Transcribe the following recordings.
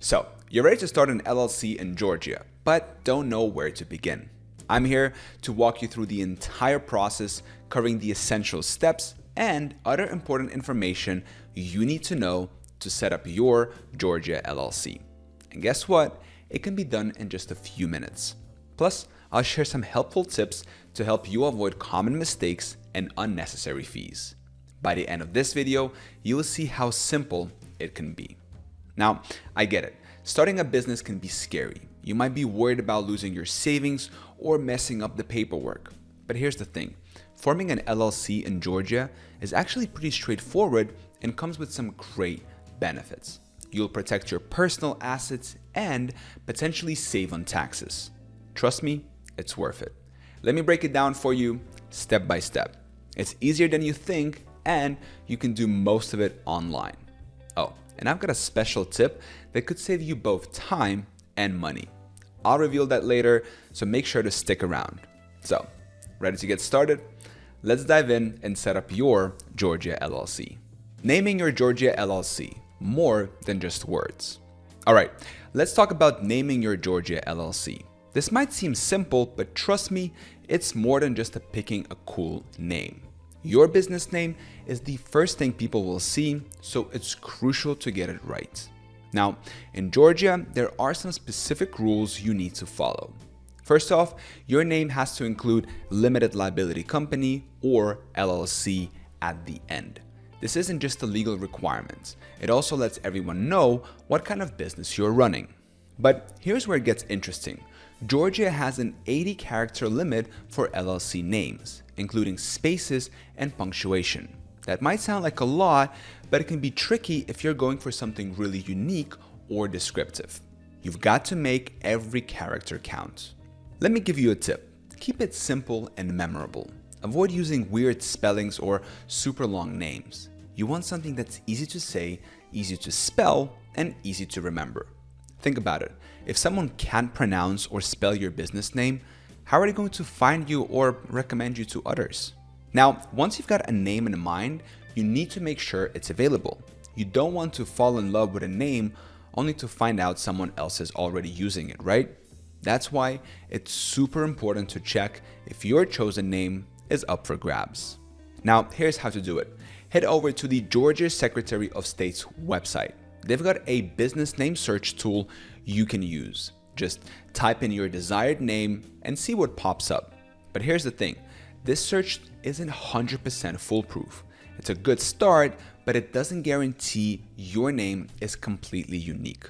So, you're ready to start an LLC in Georgia, but don't know where to begin. I'm here to walk you through the entire process, covering the essential steps and other important information you need to know to set up your Georgia LLC. And guess what? It can be done in just a few minutes. Plus, I'll share some helpful tips to help you avoid common mistakes and unnecessary fees. By the end of this video, you will see how simple it can be. Now, I get it. Starting a business can be scary. You might be worried about losing your savings or messing up the paperwork. But here's the thing. Forming an LLC in Georgia is actually pretty straightforward and comes with some great benefits. You'll protect your personal assets and potentially save on taxes. Trust me, it's worth it. Let me break it down for you step by step. It's easier than you think, and you can do most of it online. Oh, and I've got a special tip that could save you both time and money. I'll reveal that later, so make sure to stick around. So, ready to get started? Let's dive in and set up your Georgia LLC. Naming your Georgia LLC, more than just words. All right, let's talk about naming your Georgia LLC. This might seem simple, but trust me, it's more than just picking a cool name. Your business name is the first thing people will see, so it's crucial to get it right. Now, in Georgia, there are some specific rules you need to follow. First off, your name has to include limited liability company or LLC at the end. This isn't just a legal requirement. It also lets everyone know what kind of business you're running. But here's where it gets interesting. Georgia has an 80-character limit for LLC names, including spaces and punctuation. That might sound like a lot, but it can be tricky if you're going for something really unique or descriptive. You've got to make every character count. Let me give you a tip. Keep it simple and memorable. Avoid using weird spellings or super long names. You want something that's easy to say, easy to spell, and easy to remember. Think about it. If someone can't pronounce or spell your business name, how are they going to find you or recommend you to others? Now, once you've got a name in mind, you need to make sure it's available. You don't want to fall in love with a name only to find out someone else is already using it, right? That's why it's super important to check if your chosen name is up for grabs. Now, here's how to do it. Head over to the Georgia Secretary of State's website. They've got a business name search tool you can use. Just type in your desired name and see what pops up. But here's the thing. This search isn't 100% foolproof. It's a good start, but it doesn't guarantee your name is completely unique.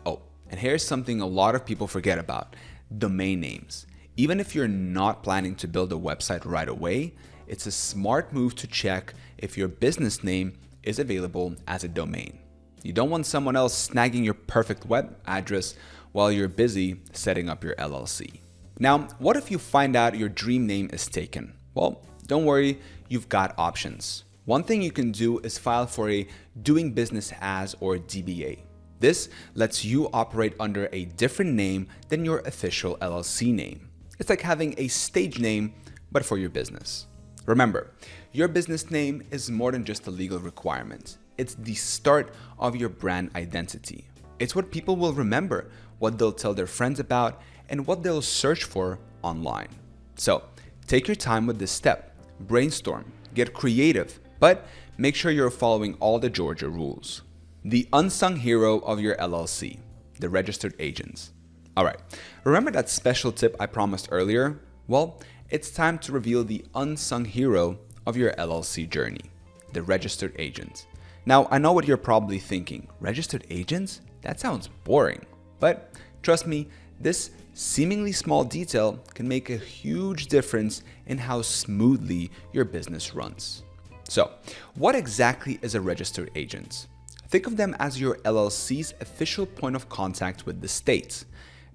Oh, and here's something a lot of people forget about: domain names. Even if you're not planning to build a website right away, it's a smart move to check if your business name is available as a domain. You don't want someone else snagging your perfect web address while you're busy setting up your LLC. Now, what if you find out your dream name is taken? Well, don't worry, you've got options. One thing you can do is file for a doing business as or DBA. This lets you operate under a different name than your official LLC name. It's like having a stage name, but for your business. Remember, your business name is more than just a legal requirement. It's the start of your brand identity. It's what people will remember, what they'll tell their friends about, and what they'll search for online. So, take your time with this step. Brainstorm, get creative, but make sure you're following all the Georgia rules. The unsung hero of your LLC, the registered agents. All right, remember that special tip I promised earlier? Well, it's time to reveal the unsung hero of your LLC journey, the registered agent. Now, I know what you're probably thinking. Registered agents? That sounds boring. But trust me, this seemingly small detail can make a huge difference in how smoothly your business runs. So, what exactly is a registered agent? Think of them as your LLC's official point of contact with the state.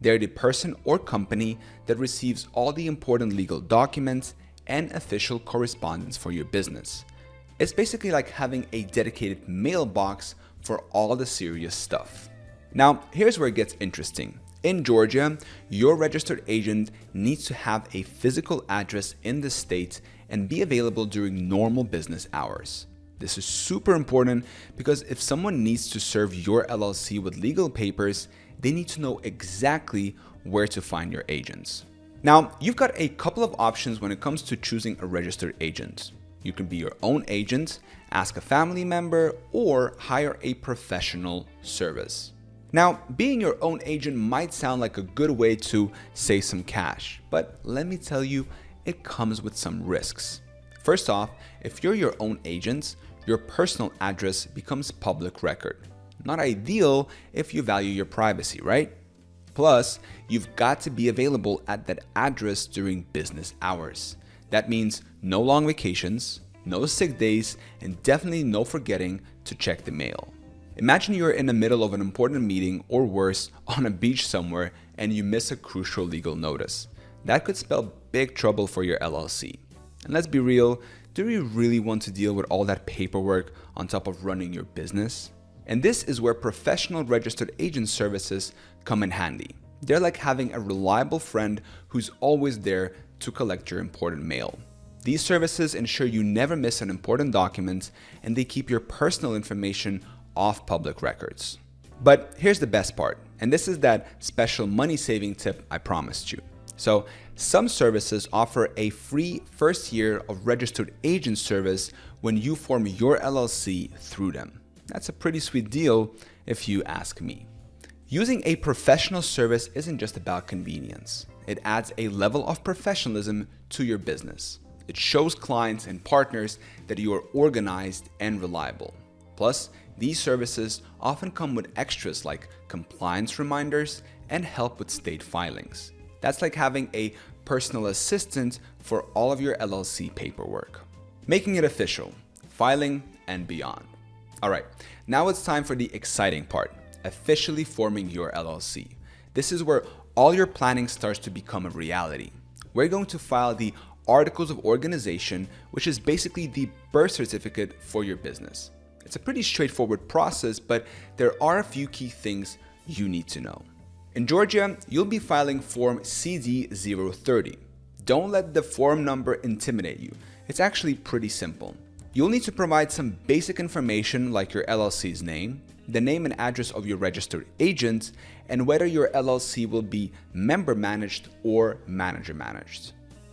They're the person or company that receives all the important legal documents and official correspondence for your business. It's basically like having a dedicated mailbox for all the serious stuff. Now, here's where it gets interesting. In Georgia, your registered agent needs to have a physical address in the state and be available during normal business hours. This is super important because if someone needs to serve your LLC with legal papers, they need to know exactly where to find your agents. Now, you've got a couple of options when it comes to choosing a registered agent. You can be your own agent, ask a family member, or hire a professional service. Now, being your own agent might sound like a good way to save some cash, but let me tell you, it comes with some risks. First off, if you're your own agent, your personal address becomes public record. Not ideal if you value your privacy, right? Plus, you've got to be available at that address during business hours. That means no long vacations, no sick days, and definitely no forgetting to check the mail. Imagine you're in the middle of an important meeting or worse, on a beach somewhere and you miss a crucial legal notice. That could spell big trouble for your LLC. And let's be real, do you really want to deal with all that paperwork on top of running your business? And this is where professional registered agent services come in handy. They're like having a reliable friend who's always there to collect your important mail. These services ensure you never miss an important document and they keep your personal information off public records. But here's the best part, and this is that special money saving tip I promised you. So some services offer a free first year of registered agent service when you form your LLC through them. That's a pretty sweet deal if you ask me. Using a professional service isn't just about convenience. It adds a level of professionalism to your business. It shows clients and partners that you are organized and reliable. Plus, these services often come with extras like compliance reminders and help with state filings. That's like having a personal assistant for all of your LLC paperwork. Making it official, filing, and beyond. All right, now it's time for the exciting part, officially forming your LLC. This is where all your planning starts to become a reality. We're going to file the Articles of Organization, which is basically the birth certificate for your business. It's a pretty straightforward process, but there are a few key things you need to know. In Georgia, you'll be filing Form CD030. Don't let the form number intimidate you. It's actually pretty simple. You'll need to provide some basic information like your LLC's name, the name and address of your registered agent, and whether your LLC will be member managed or manager managed.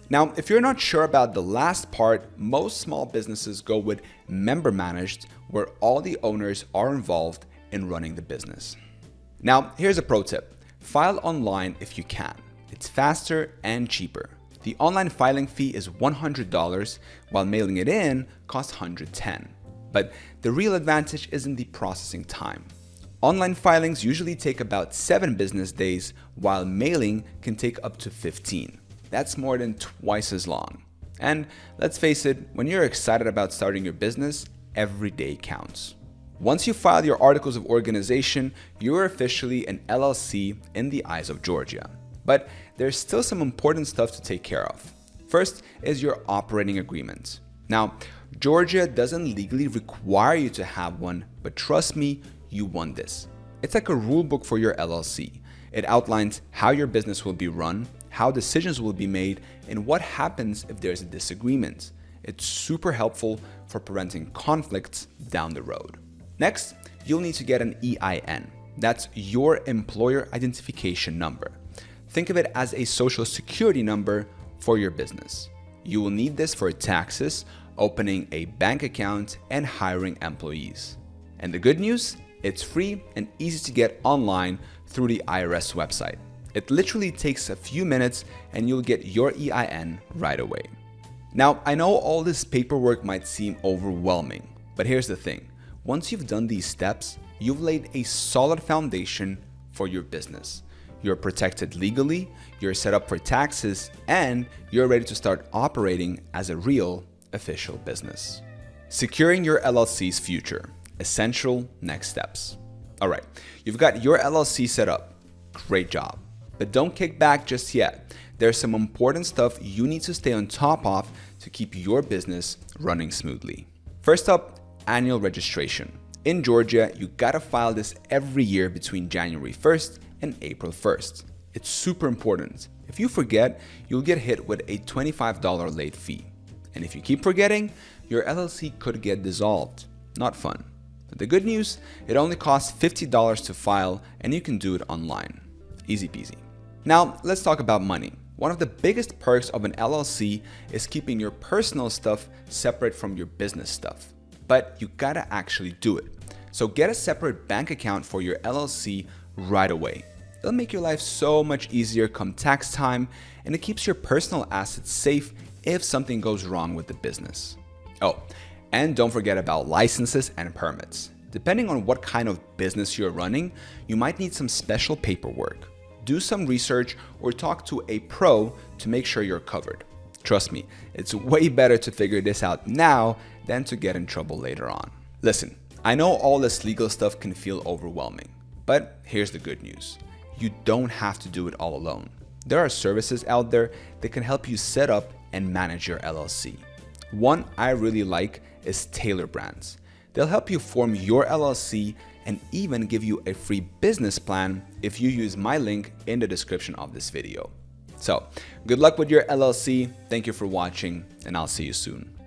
Now, if you're not sure about the last part, most small businesses go with member managed, where all the owners are involved in running the business. Now, here's a pro tip. File online if you can. It's faster and cheaper. The online filing fee is $100, while mailing it in costs $110. But the real advantage isn't the processing time. Online filings usually take about 7 business days, while mailing can take up to 15. That's more than twice as long. And let's face it, when you're excited about starting your business, every day counts. Once you file your Articles of Organization, you're officially an LLC in the eyes of Georgia. But there's still some important stuff to take care of. First is your operating agreement. Now, Georgia doesn't legally require you to have one, but trust me, you want this. It's like a rule book for your LLC. It outlines how your business will be run, how decisions will be made, and what happens if there's a disagreement. It's super helpful for preventing conflicts down the road. Next, you'll need to get an EIN. That's your employer identification number. Think of it as a social security number for your business. You will need this for taxes, opening a bank account, and hiring employees. And the good news? It's free and easy to get online through the IRS website. It literally takes a few minutes and you'll get your EIN right away. Now, I know all this paperwork might seem overwhelming, but here's the thing. Once you've done these steps, you've laid a solid foundation for your business. You're protected legally, you're set up for taxes, and you're ready to start operating as a real official business. Securing your LLC's future. Essential next steps. All right, you've got your LLC set up. Great job. But don't kick back just yet. There's some important stuff you need to stay on top of to keep your business running smoothly. First up, annual registration. In Georgia, you gotta file this every year between January 1st and April 1st. It's super important. If you forget, you'll get hit with a $25 late fee. And if you keep forgetting, your LLC could get dissolved. Not fun. But the good news, it only costs $50 to file and you can do it online. Easy peasy. Now, let's talk about money. One of the biggest perks of an LLC is keeping your personal stuff separate from your business stuff. But you gotta actually do it. So get a separate bank account for your LLC right away. It'll make your life so much easier come tax time, and it keeps your personal assets safe if something goes wrong with the business. Oh, and don't forget about licenses and permits. Depending on what kind of business you're running, you might need some special paperwork. Do some research or talk to a pro to make sure you're covered. Trust me, it's way better to figure this out now than to get in trouble later on. Listen, I know all this legal stuff can feel overwhelming, but here's the good news. You don't have to do it all alone. There are services out there that can help you set up and manage your LLC. One I really like is Taylor Brands. They'll help you form your LLC and even give you a free business plan if you use my link in the description of this video. So, good luck with your LLC. Thank you for watching, and I'll see you soon.